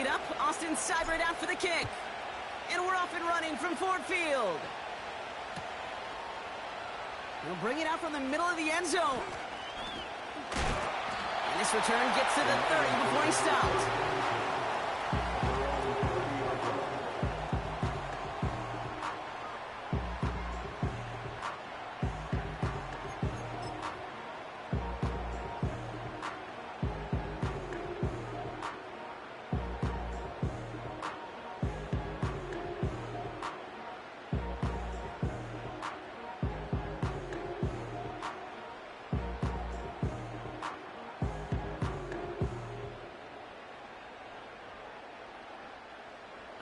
it up. Austin Seibert out for the kick. And we're off and running from Ford Field. He'll bring it out from the middle of the end zone. And this return gets to the 30 before he stopped.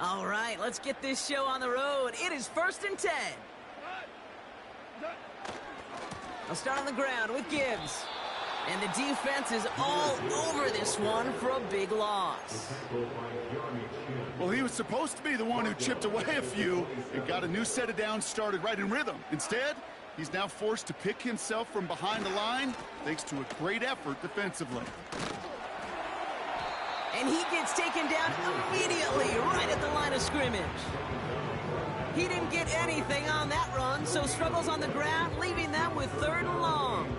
All right, let's get this show on the road. It is 1st and 10. I'll start on the ground with Gibbs. And the defense is all over this one for a big loss. Well, he was supposed to be the one who chipped away a few and got a new set of downs started right in rhythm. Instead, he's now forced to pick himself from behind the line thanks to a great effort defensively. And he gets taken down immediately right at the line of scrimmage. He didn't get anything on that run, so struggles on the ground, leaving them with 3rd and long.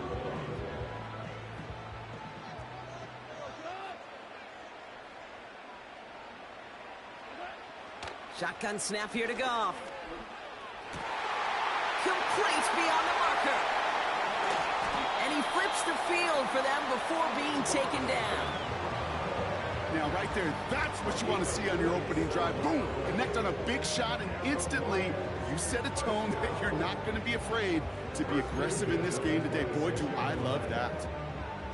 Shotgun snap here to Goff. Complete beyond the marker. And he flips the field for them before being taken down. Now, right there, that's what you want to see on your opening drive. Boom! Connect on a big shot, and instantly, you set a tone that you're not going to be afraid to be aggressive in this game today. Boy, do I love that.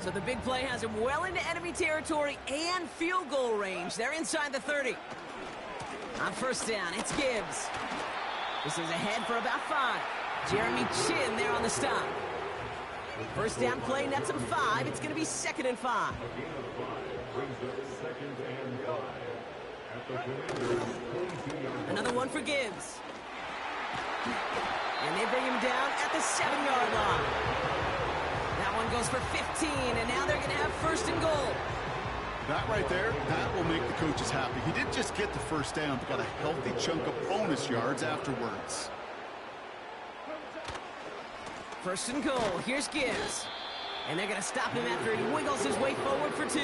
So the big play has him well into enemy territory and field goal range. They're inside the 30. On 1st down, it's Gibbs. This is ahead for about 5. Jeremy Chin there on the stop. 1st down play nets him 5. It's going to be 2nd and 5. Another one for Gibbs. And they bring him down at the 7-yard line. That one goes for 15, and now they're going to have 1st and goal. That right there, that will make the coaches happy. He didn't just get the 1st down, but got a healthy chunk of bonus yards afterwards. 1st and goal. Here's Gibbs. And they're going to stop him after he wiggles his way forward for 2.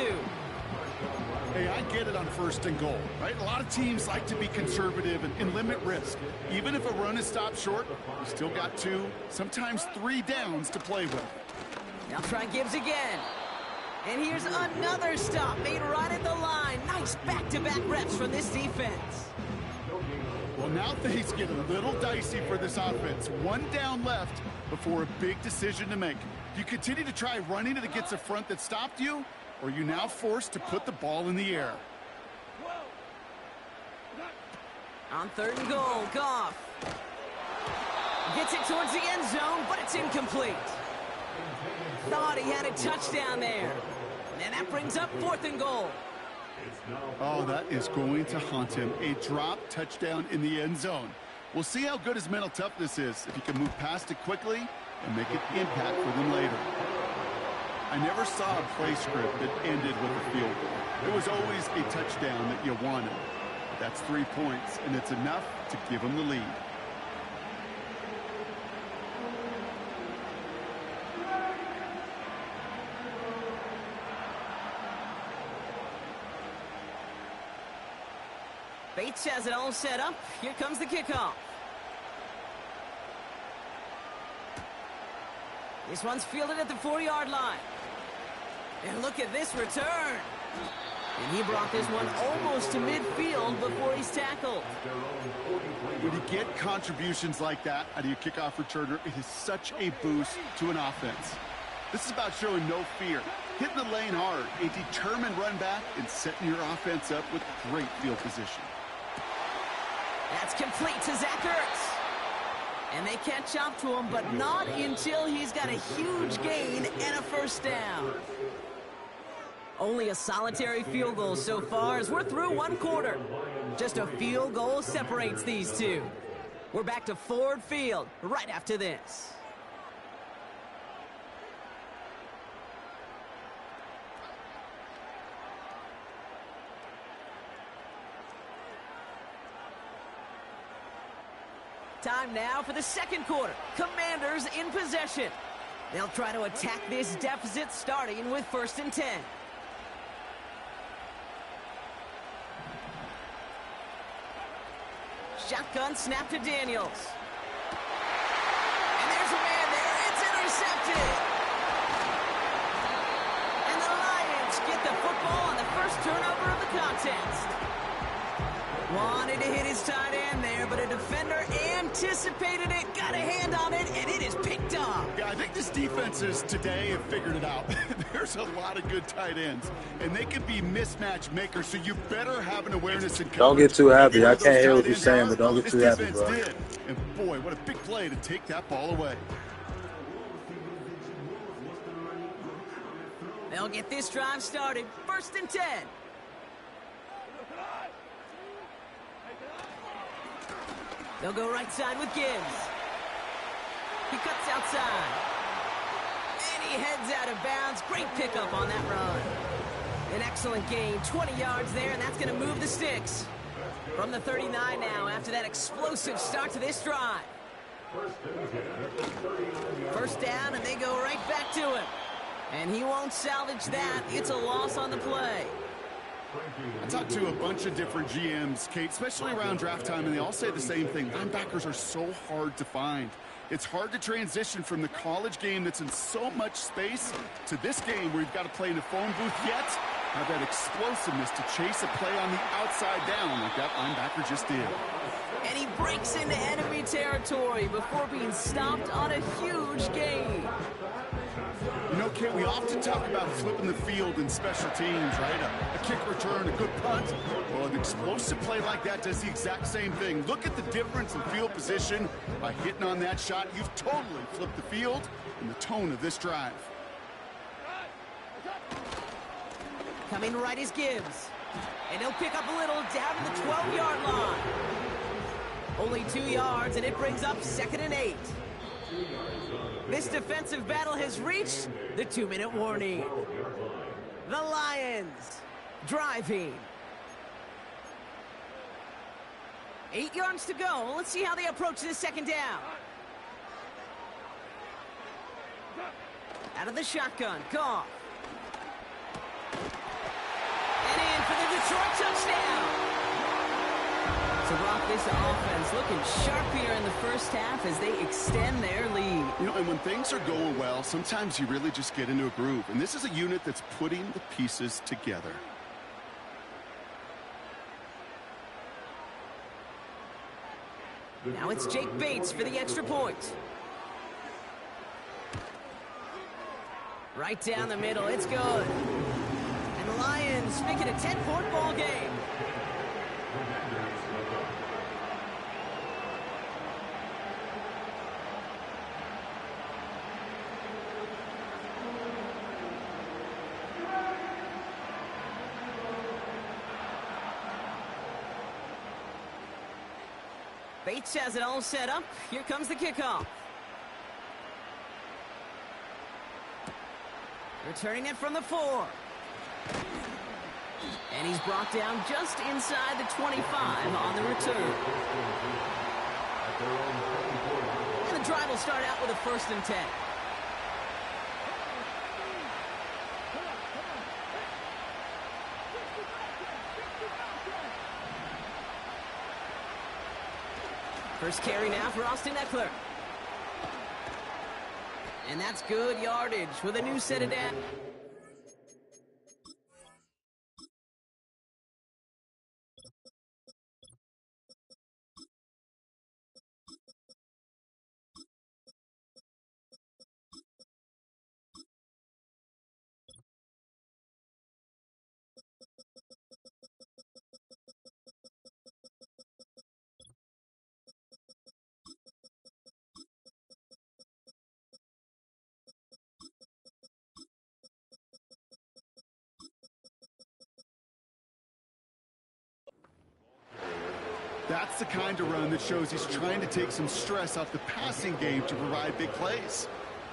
Hey, I get it on 1st and goal, right? A lot of teams like to be conservative and limit risk. Even if a run is stopped short, you still got 2, sometimes 3 downs to play with. Now try Gibbs again. And here's another stop made right at the line. Nice back-to-back reps from this defense. Well, now things get a little dicey for this offense. 1 down left before a big decision to make. Do you continue to try running it against a front that stopped you? Or are you now forced to put the ball in the air? On 3rd and goal, Goff gets it towards the end zone, but it's incomplete. Thought he had a touchdown there. And that brings up 4th and goal. Oh, that is going to haunt him. A drop touchdown in the end zone. We'll see how good his mental toughness is if he can move past it quickly and make an impact for them later. I never saw a play script that ended with a field goal. It was always a touchdown that you wanted. But that's 3 points, and it's enough to give them the lead. Bates has it all set up. Here comes the kickoff. This one's fielded at the 4-yard line. And look at this return. And he brought this one almost to midfield before he's tackled. When you get contributions like that out of your kickoff returner, it is such a boost to an offense. This is about showing no fear, hitting the lane hard, a determined run back, and setting your offense up with great field position. That's complete to Zach Ertz. And they catch up to him, but not until he's got a huge gain and a 1st down. Only a solitary field goal so far as we're through 1 quarter. Just a field goal separates these two. We're back to Ford Field right after this. Time now for the second quarter. Commanders in possession. They'll try to attack this deficit starting with 1st and 10. Shotgun snap to Daniels. And there's a man there. It's intercepted. And the Lions get the football on the first turnover of the contest. Wanted to hit his tight end there, but a defender anticipated it, got a hand on it, and it is picked up. Yeah, I think this defenses today have figured it out. There's a lot of good tight ends, and they can be mismatch makers, so you better have an awareness and don't get too happy. I can't hear what you're saying, but don't get too happy, bro. Did. And boy, what a big play to take that ball away. They'll get this drive started. 1st and 10. They'll go right side with Gibbs. He cuts outside. And he heads out of bounds. Great pickup on that run. An excellent gain. 20 yards there, and that's going to move the sticks. From the 39 now after that explosive start to this drive. 1st down, and they go right back to him. And he won't salvage that. It's a loss on the play. I talked to a bunch of different GMs, Kate, especially around draft time, and they all say the same thing. Linebackers are so hard to find. It's hard to transition from the college game that's in so much space to this game where you've got to play in a phone booth, yet have that explosiveness to chase a play on the outside down like that linebacker just did. And he breaks into enemy territory before being stopped on a huge gain. You know, Kate, we often talk about flipping the field in special teams, right? A kick return, a good punt. Well, an explosive play like that does the exact same thing. Look at the difference in field position. By hitting on that shot, you've totally flipped the field and the tone of this drive. Coming right is Gibbs. And he'll pick up a little down to the 12-yard line. Only 2 yards, and it brings up 2nd and 8. This defensive battle has reached the 2-minute warning. The Lions driving. 8 yards to go. Let's see how they approach this 2nd down. Out of the shotgun, Goff. And in for the Detroit touchdown. So, Brock, this offense looking sharp here in the first half as they extend their lead. You know, and when things are going well, sometimes you really just get into a groove. And this is a unit that's putting the pieces together. Now it's Jake Bates for the extra point. Right down the middle, it's good. And the Lions make it a 10-point ball game. Bates has it all set up. Here comes the kickoff. Returning it from the 4. And he's brought down just inside the 25 on the return. And the drive will start out with a 1st and 10. First carry now for Austin Eckler. And that's good yardage with a new set of down. That's the kind of run that shows he's trying to take some stress off the passing game to provide big plays.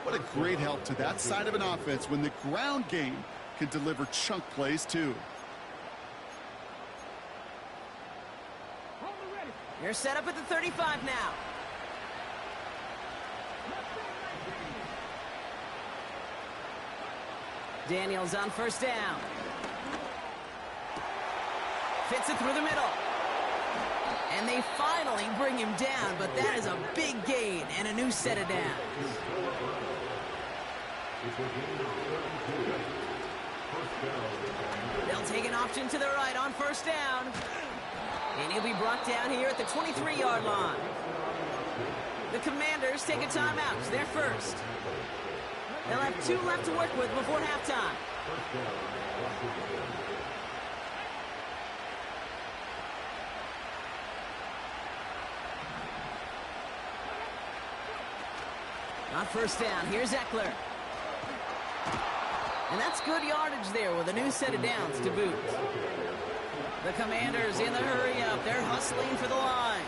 What a great help to that side of an offense when the ground game can deliver chunk plays too. You're set up at the 35 now. Daniels on first down. Fits it through the middle. And they finally bring him down, but that is a big gain and a new set of downs. They'll take an option to the right on first down. And he'll be brought down here at the 23-yard line. The Commanders take a timeout. They're first. They'll have 2 left to work with before halftime. On first down, here's Eckler. And that's good yardage there with a new set of downs to boot. The Commanders in the hurry-up. They're hustling for the line.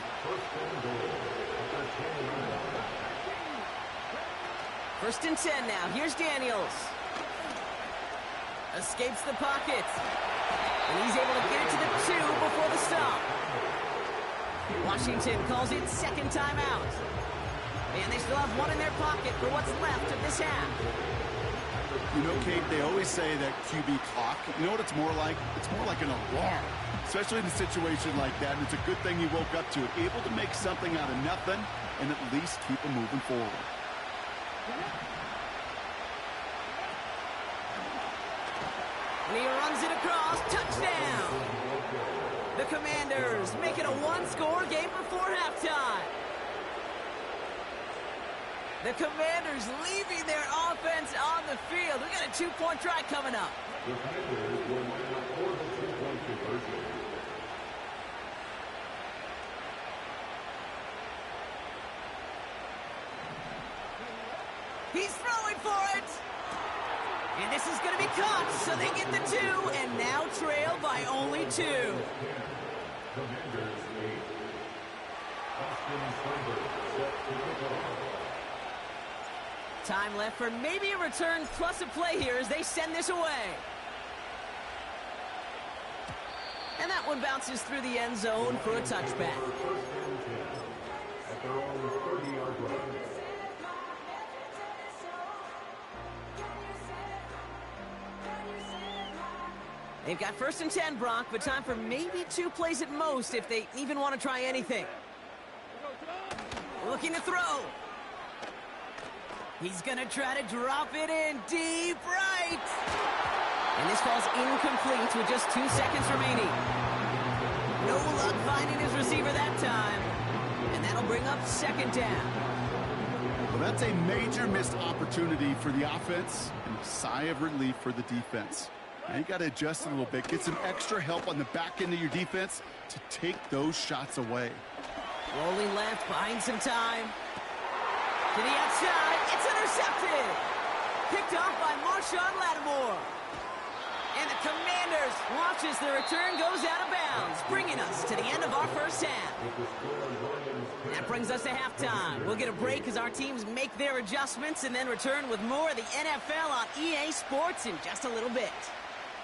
First and 10 now. Here's Daniels. Escapes the pocket. And he's able to get it to the 2 before the stop. Washington calls it second timeout. And they still have 1 in their pocket for what's left of this half. You know, Kate, they always say that QB clock. You know what it's more like? It's more like an alarm, especially in a situation like that. And it's a good thing he woke up to it, able to make something out of nothing and at least keep him moving forward. And he runs it across. Touchdown! The Commanders make it a 1-score game before halftime. The Commanders leaving their offense on the field. We got a 2-point try coming up. He's throwing for it. And this is going to be caught, so they get the 2 and now trail by only 2. Time left for maybe a return plus a play here as they send this away. And that one bounces through the end zone for a touchback. They've got first and 10, Brock, but time for maybe 2 plays at most if they even want to try anything. Looking to throw. He's going to try to drop it in deep right. And this falls incomplete with just 2 seconds remaining. No luck finding his receiver that time. And that'll bring up second down. Well, that's a major missed opportunity for the offense and a sigh of relief for the defense. Now you got to adjust a little bit, get some extra help on the back end of your defense to take those shots away. Rolling left, buying some time. To the outside, it's intercepted. Picked off by Marshawn Lattimore. And the Commanders watch as the return goes out of bounds, bringing us to the end of our first half. That brings us to halftime. We'll get a break as our teams make their adjustments and then return with more of the NFL on EA Sports in just a little bit.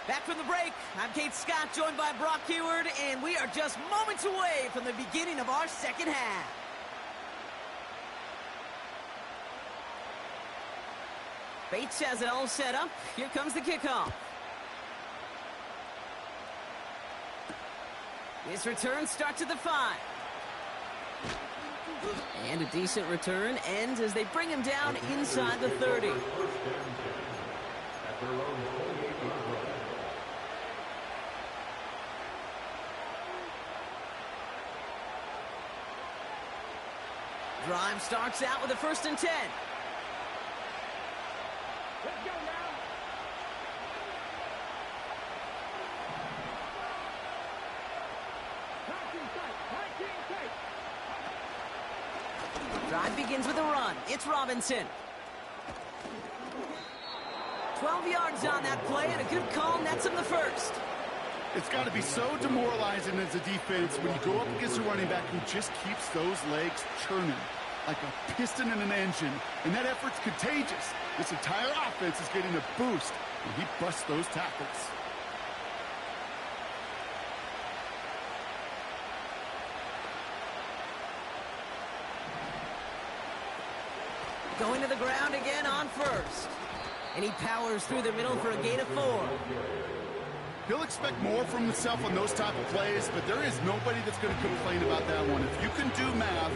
Back from the break, I'm Kate Scott, joined by Brock Heward, and we are just moments away from the beginning of our second half. Bates has it all set up. Here comes the kickoff. This return starts at the 5. And a decent return ends as they bring him down inside the 30. Drive starts out with a first and 10. Let's go now. Drive begins with a run. It's Robinson. 12 yards on that play, and a good call nets him the first. It's got to be so demoralizing as a defense when you go up against a running back who just keeps those legs churning like a piston in an engine, and that effort's contagious. This entire offense is getting a boost when he busts those tackles. Going to the ground again on first. And he powers through the middle for a gain of 4. He'll expect more from himself on those type of plays, but there is nobody that's going to complain about that one. If you can do math,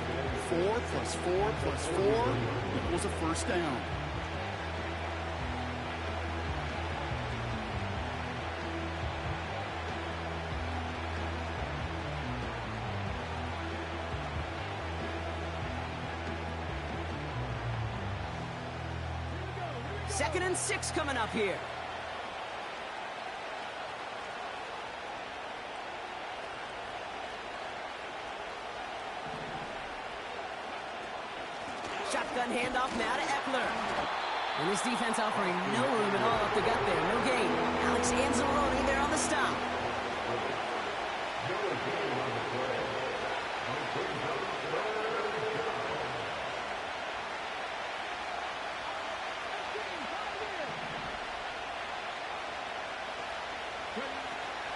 4 plus 4 plus 4 equals a first down. Second and 6 coming up here. Shotgun handoff now to Eckler. And this defense offering no room at all up the gut there. No gain. Alex Anzalone there on the stop.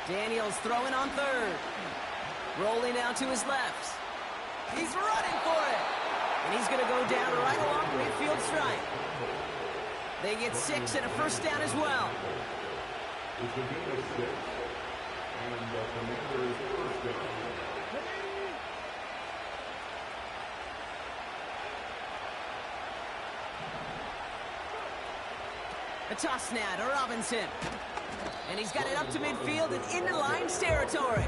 Daniels throwing on third. Rolling out to his left. He's running for it. And he's going to go down right along midfield stripe. They get 6 and a first down as well. It's a gain of 6. And the Commanders' first down. A toss now to Robinson. And he's got it up to midfield and into Lions territory.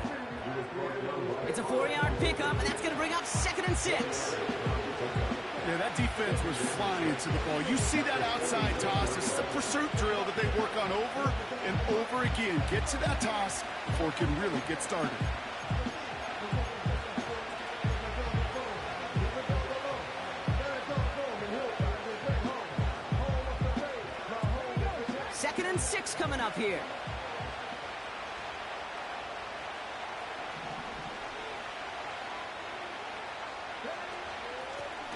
It's a 4-yard pickup, and that's going to bring up 2nd and 6. Yeah, that defense was flying to the ball. You see that outside toss. This is a pursuit drill that they work on over and over again. Get to that toss before it can really get started. Second and 6 coming up here.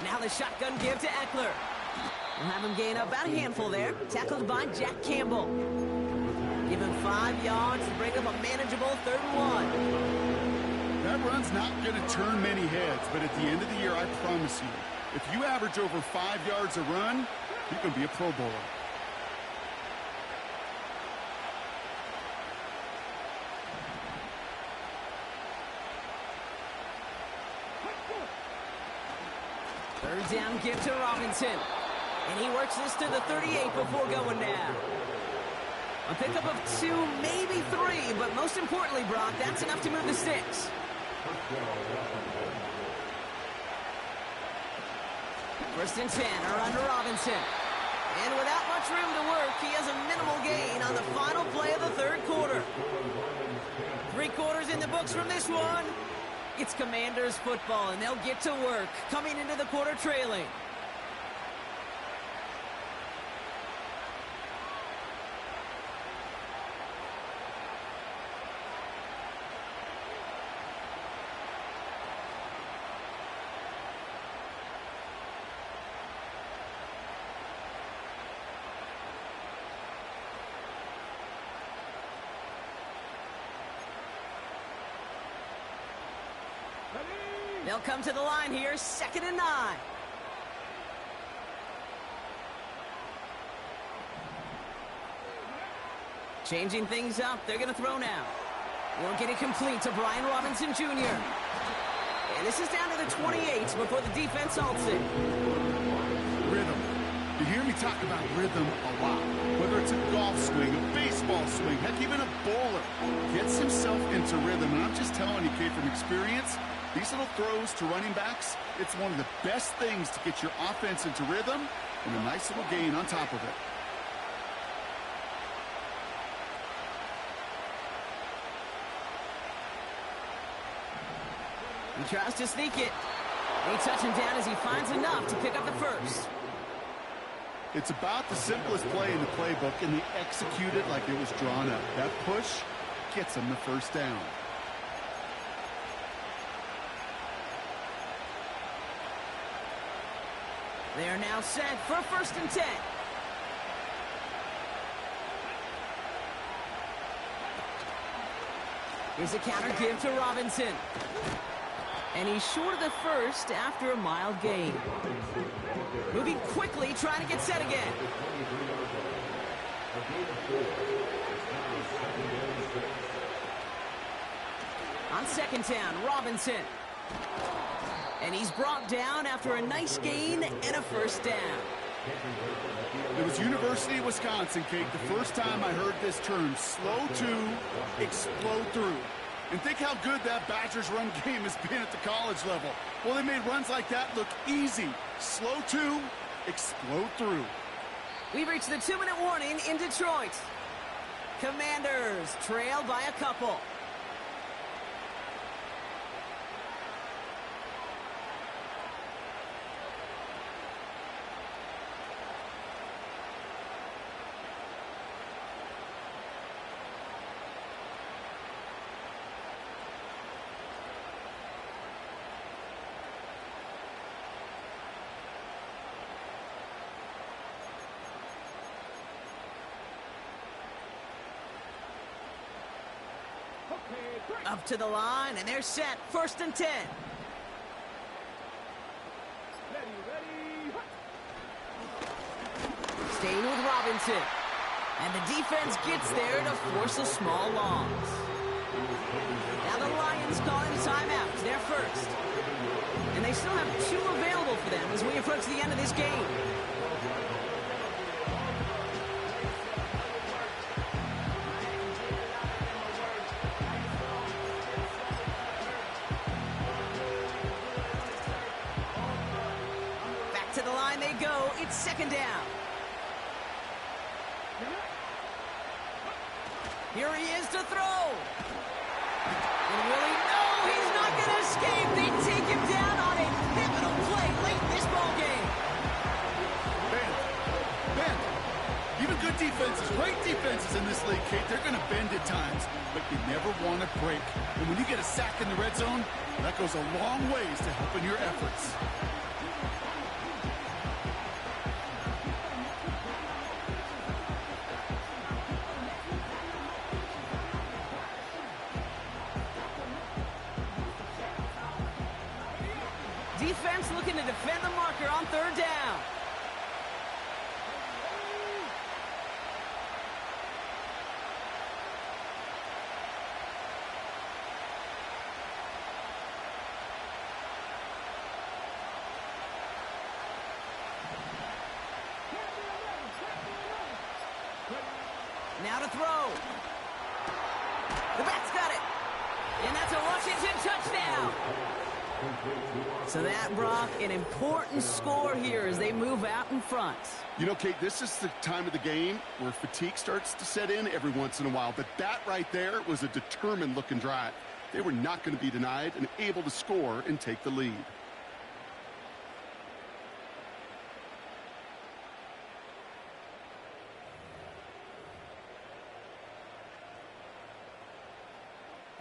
Now the shotgun give to Eckler. We'll have him gain about a handful there. Tackled by Jack Campbell. Give him 5 yards to bring up a manageable 3rd and 1. That run's not going to turn many heads, but at the end of the year, I promise you, if you average over 5 yards a run, you're going to be a Pro Bowler. Third down give to Robinson. And he works this to the 38 before going down. A pickup of 2, maybe 3, but most importantly, Brock, that's enough to move the sticks. First and 10 are under Robinson. And without much room to work, he has a minimal gain on the final play of the 3rd quarter. 3 quarters in the books from this one. It's Commanders football, and they'll get to work, coming into the quarter trailing. They'll come to the line here, 2nd and 9. Changing things up, they're going to throw now. Won't get it complete to Brian Robinson Jr. And this is down to the 28 before the defense halts it. Rhythm. You hear me talk about rhythm a lot. Whether it's a golf swing, a baseball swing, heck, even a bowler gets himself into rhythm. And I'm just telling you, kid, from experience, these little throws to running backs, it's one of the best things to get your offense into rhythm and a nice little gain on top of it. He tries to sneak it. They touch him down as he finds enough to pick up the first. It's about the simplest play in the playbook, and they execute it like it was drawn up. That push gets them the first down. They are now set for 1st and 10. Here's a counter give to Robinson. And he's short of the first after a mild gain. Moving quickly, trying to get set again. On second down, Robinson. And he's brought down after a nice gain and a first down. It was University of Wisconsin, Kate, the first time I heard this term, slow to explode through. And think how good that Badgers run game has been at the college level. Well, they made runs like that look easy. Slow to explode through. We've reached the 2-minute warning in Detroit. Commanders trail by a couple. Up to the line, and they're set. 1st and 10. Staying with Robinson. And the defense gets there to force a small loss. Now the Lions calling a timeout. They're first. And they still have 2 available for them as we approach the end of this game. To the line they go. It's 2nd down. Here he is to throw. And will he? No, he's not going to escape. They take him down on a pivotal play late in this ball game. Bend. Even good defenses, great defenses in this league, Kate, they're going to bend at times, but you never want to break. And when you get a sack in the red zone, that goes a long ways to helping your efforts. Defense looking to defend the marker on 3rd down. Now to throw. The back's got it. And that's a Washington touchdown. So that, Brock, an important score here as they move out in front. You know, Kate, this is the time of the game where fatigue starts to set in every once in a while. But that right there was a determined-looking drive. They were not going to be denied and able to score and take the lead.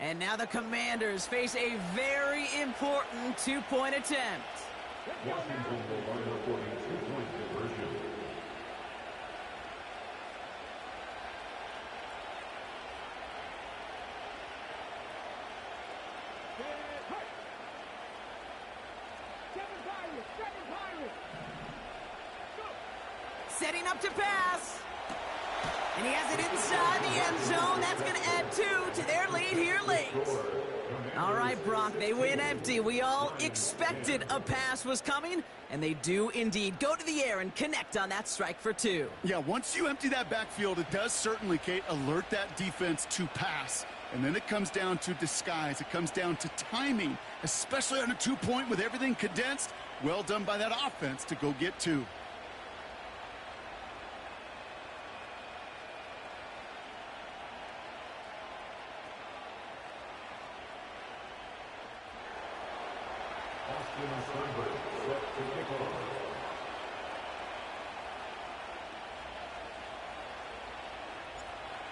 And now the Commanders face a very important 2-point attempt. Washington will line up for a 2-point conversion. Setting up to pass. And he has it inside the end zone. That's going to add 2 to their lead here late. All right, Brock, they win empty. We all expected a pass was coming, and they do indeed go to the air and connect on that strike for 2. Yeah, once you empty that backfield, it does certainly, Kate, alert that defense to pass. And then it comes down to disguise. It comes down to timing, especially on a 2-point with everything condensed. Well done by that offense to go get 2.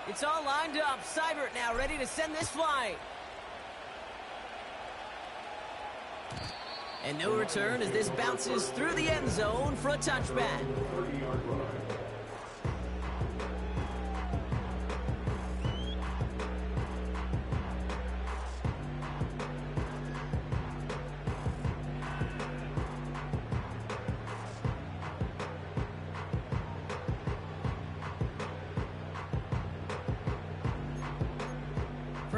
It's all lined up. Seibert now ready to send this flight. And no return as this bounces through the end zone for a touchback.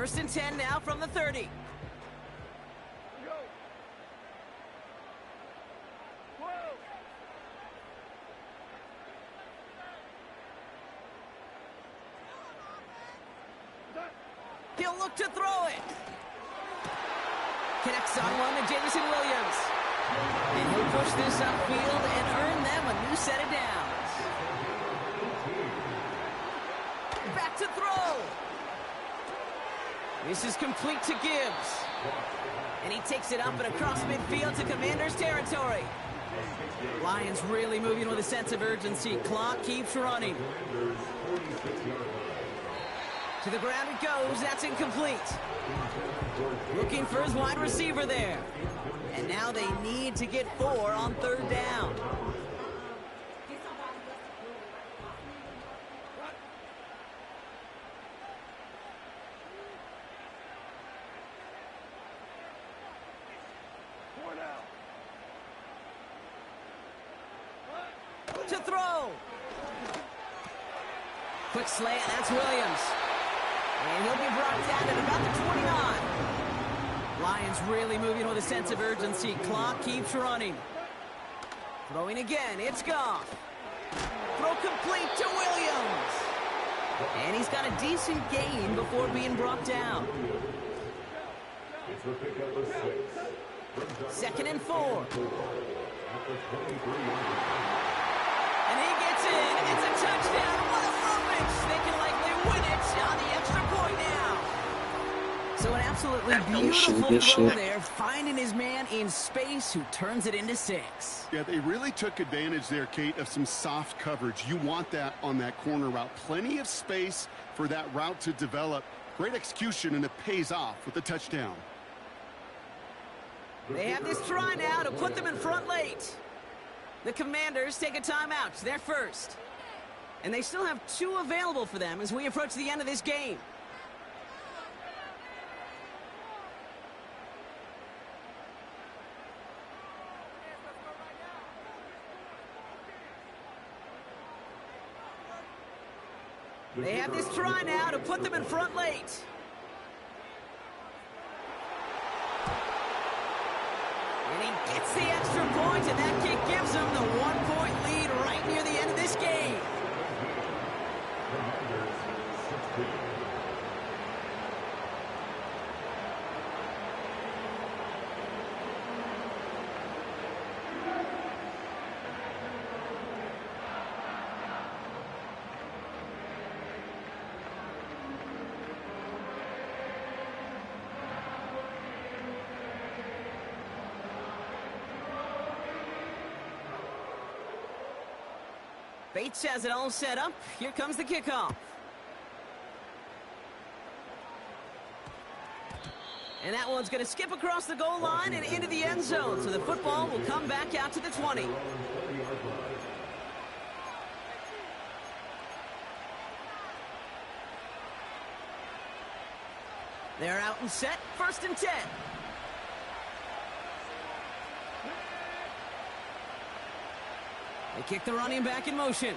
First and 10 now from the 30. He'll look to throw it. Connects on one to Jameson Williams. And he'll push this upfield and earn them a new set of downs. Back to throw. This is complete to Gibbs. And he takes it up and across midfield to Commanders territory. Lions really moving with a sense of urgency. Clock keeps running. To the ground it goes. That's incomplete. Looking for his wide receiver there. And now they need to get 4 on third down. To throw. Quick slant. That's Williams. And he'll be brought down at about the 29. Lions really moving with a sense of urgency. Clock keeps running. Throwing again. It's Goff. Throw complete to Williams. And he's got a decent gain before being brought down. Second and 4. And he gets in. It's a touchdown. What a moment. They can likely win it on the extra point now. So an absolutely beautiful throw there, finding his man in space who turns it into 6. Yeah, they really took advantage there, Kate, of some soft coverage. You want that on that corner route. Plenty of space for that route to develop. Great execution, and it pays off with the touchdown. They have this try now to put them in front late. The Commanders take a timeout. They're first. And they still have 2 available for them as we approach the end of this game. They have this try now to put them in front late. And he gets the extra point, and that kick gives them the 1-point lead right near the end of this game. Bates has it all set up. Here comes the kickoff. And that one's going to skip across the goal line and into the end zone. So the football will come back out to the 20. They're out and set. First and 10. They kick the running back in motion.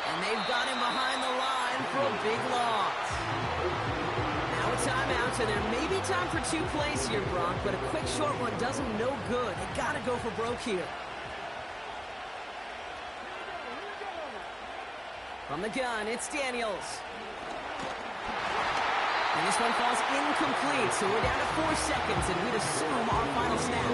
And they've got him behind the line for a big loss. Now a timeout, and there may be time for 2 plays here, Brock, but a quick short one does them no good. They got to go for broke here. From the gun, it's Daniels. And this one falls incomplete, so we're down to 4 seconds, and we'd assume our final snap.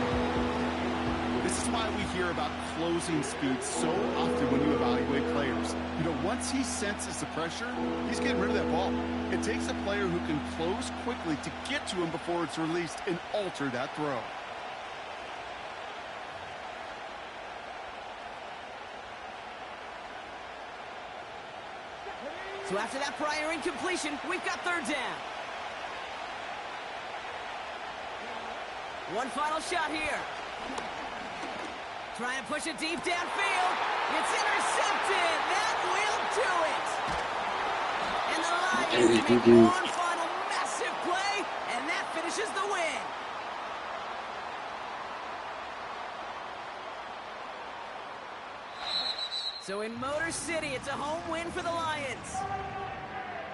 This is why we hear about closing speed so often when you evaluate players. You know, once he senses the pressure, he's getting rid of that ball. It takes a player who can close quickly to get to him before it's released and alter that throw. So after that prior incompletion, we've got third down. One final shot here. Trying to push it deep downfield. It's intercepted. That will do it. And the Lions make one final massive play, and that finishes the win. So in Motor City, it's a home win for the Lions.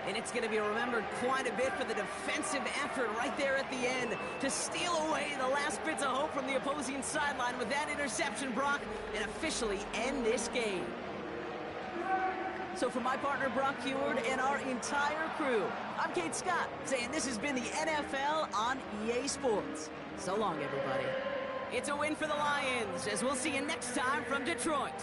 And it's going to be remembered quite a bit for the defensive effort right there at the end to steal away the last bits of hope from the opposing sideline with that interception, Brock, and officially end this game. So for my partner, Brock Heward, and our entire crew, I'm Kate Scott, saying this has been the NFL on EA Sports. So long, everybody. It's a win for the Lions, as we'll see you next time from Detroit.